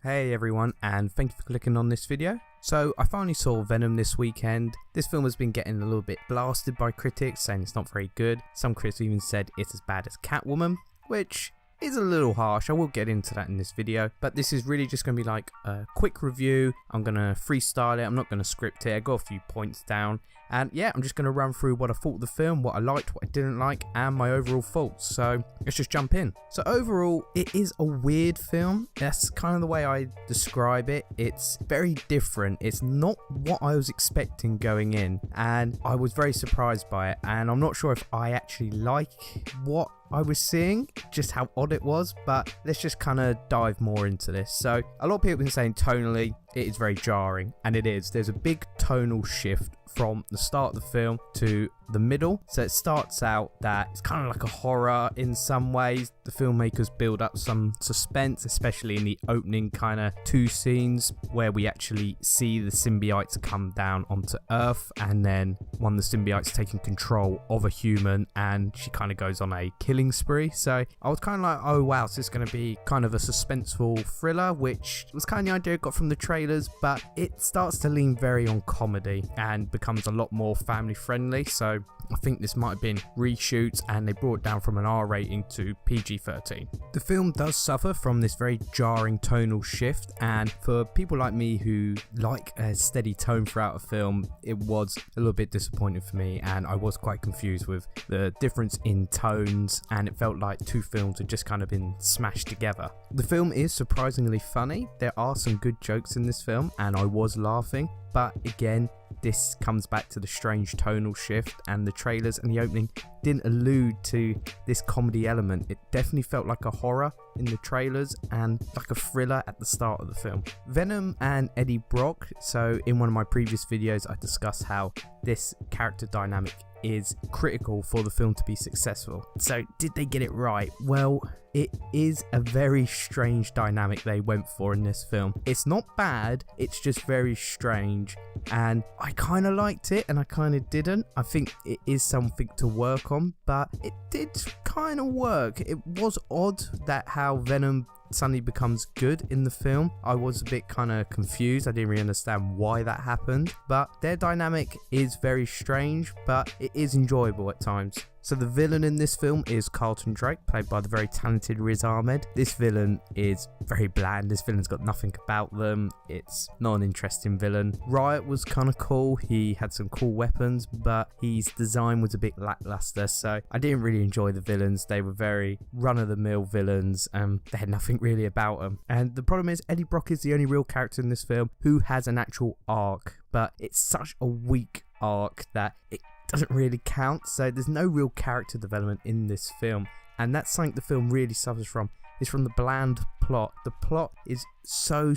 Hey everyone, and thank you for clicking on this video. So I finally saw Venom this weekend. This film has been getting a little bit blasted by critics, saying it's not very good. Some critics even said it's as bad as Catwoman, which is a little harsh. I will get into that in this video, but this is really just going to be like a quick review. I'm going to freestyle it. I'm not going to script it. I got a few points down, and yeah, I'm just going to run through what I thought of the film, what I liked, what I didn't like, and my overall thoughts. So let's just jump in. So overall, it is a weird film. That's kind of the way I describe it. It's very different. It's not what I was expecting going in, and I was very surprised by it, and I'm not sure if I actually like what I was seeing, just how odd it was, but let's just kind of dive more into this. So a lot of people have been saying tonally it is very jarring, and it is. There's a big tonal shift from the start of the film to the middle. So it starts out that it's kind of like a horror in some ways. The filmmakers build up some suspense, especially in the opening kind of two scenes where we actually see the symbiotes come down onto Earth, and then one of the symbiotes taking control of a human, and she kind of goes on a killing spree. So I was kind of like, oh wow, so it's going to be kind of a suspenseful thriller, which was kind of the idea I got from the trailers, but it starts to lean very on comedy and becomes a lot more family friendly. So I think this might have been reshoots, and they brought it down from an R rating to PG-13. The film does suffer from this very jarring tonal shift, and for people like me who like a steady tone throughout a film, it was a little bit disappointing for me, and I was quite confused with the difference in tones, and it felt like two films had just kind of been smashed together. The film is surprisingly funny. There are some good jokes in this film, and I was laughing, but again, this comes back to the strange tonal shift, and the trailers and the opening didn't allude to this comedy element. It definitely felt like a horror in the trailers and like a thriller at the start of the film. Venom and Eddie Brock, so in one of my previous videos I discussed how this character dynamic is critical for the film to be successful. So did they get it right? Well, it is a very strange dynamic they went for in this film. It's not bad, it's just very strange, and I kind of liked it and I kind of didn't. I think it is something to work on, but it did kind of work. It was odd that how Venom suddenly becomes good in the film. I was a bit kind of confused. I didn't really understand why that happened, but their dynamic is very strange, but it is enjoyable at times. So the villain in this film is Carlton Drake, played by the very talented Riz Ahmed. This villain is very bland. This villain's got nothing about them. It's not an interesting villain. Riot was kind of cool. He had some cool weapons, but his design was a bit lackluster, so I didn't really enjoy the villains. They were very run-of-the-mill villains, and they had nothing really about them. And the problem is Eddie Brock is the only real character in this film who has an actual arc, but it's such a weak arc that it doesn't really count. So there's no real character development in this film, and that's something the film really suffers from, is from the bland plot. The plot is so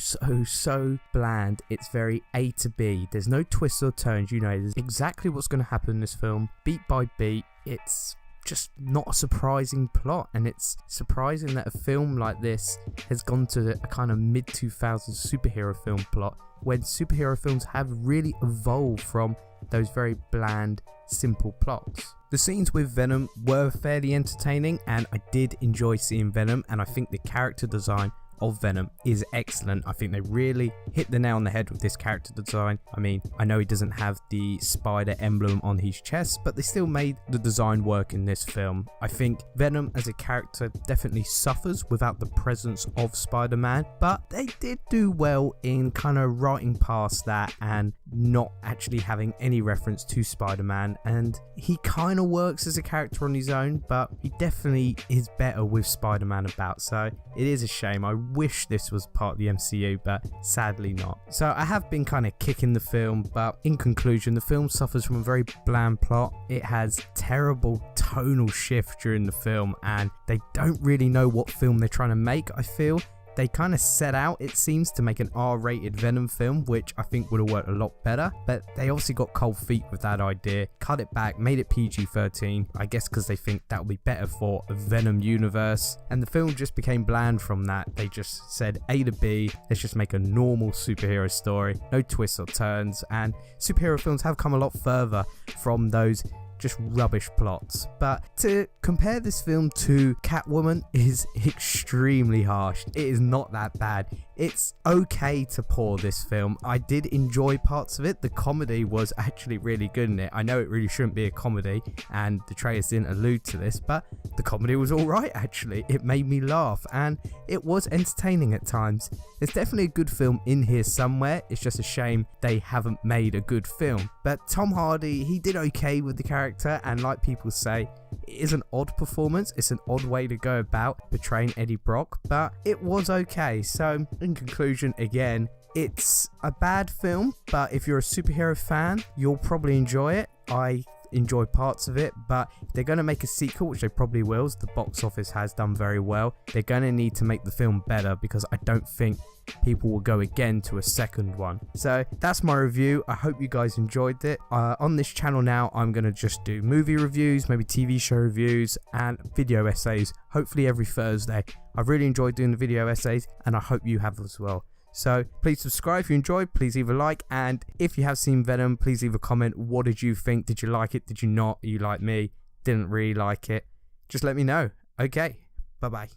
bland. It's very A to B. There's no twists or turns. You know exactly what's going to happen in this film, beat by beat. It's just not a surprising plot, and it's surprising that a film like this has gone to a kind of mid-2000s superhero film plot, when superhero films have really evolved from those very bland, simple plots. The scenes with Venom were fairly entertaining, and I did enjoy seeing Venom, and I think the character design of Venom is excellent. I think they really hit the nail on the head with this character design. I mean, I know he doesn't have the spider emblem on his chest, but they still made the design work in this film. I think Venom as a character definitely suffers without the presence of Spider-Man, but they did do well in kind of writing past that and not actually having any reference to Spider-Man, and he kind of works as a character on his own, but he definitely is better with Spider-Man about, so it is a shame. I wish this was part of the MCU, but sadly not. So I have been kind of kicking the film, but in conclusion, the film suffers from a very bland plot. It has terrible tonal shift during the film, and they don't really know what film they're trying to make, I feel. They kind of set out, it seems, to make an R-rated Venom film, which I think would have worked a lot better, but they obviously got cold feet with that idea, cut it back, made it PG-13, I guess because they think that would be better for a Venom universe, and the film just became bland from that. They just said A to B, let's just make a normal superhero story, no twists or turns, and superhero films have come a lot further from those just rubbish plots. But to compare this film to Catwoman is extremely harsh. It is not that bad. It's okay to pour this film. I did enjoy parts of it. The comedy was actually really good in it. I know it really shouldn't be a comedy, and the trailers didn't allude to this, but the comedy was alright actually. It made me laugh, and it was entertaining at times. There's definitely a good film in here somewhere. It's just a shame they haven't made a good film. But Tom Hardy, he did okay with the character, and like people say, it is an odd performance. It's an odd way to go about portraying Eddie Brock, but it was okay. So in conclusion, again, it's a bad film, but if you're a superhero fan, you'll probably enjoy it. I enjoy parts of it, but if they're going to make a sequel, which they probably will, as the box office has done very well, they're going to need to make the film better, because I don't think people will go again to a second one. So that's my review. I hope you guys enjoyed it. On this channel now, I'm going to just do movie reviews, maybe TV show reviews, and video essays, hopefully every Thursday. I've really enjoyed doing the video essays, and I hope you have as well. So please subscribe if you enjoyed, please leave a like, and if you have seen Venom, please leave a comment. What did you think? Did you like it? Did you not? Are you like me? Didn't really like it? Just let me know. Okay, bye bye.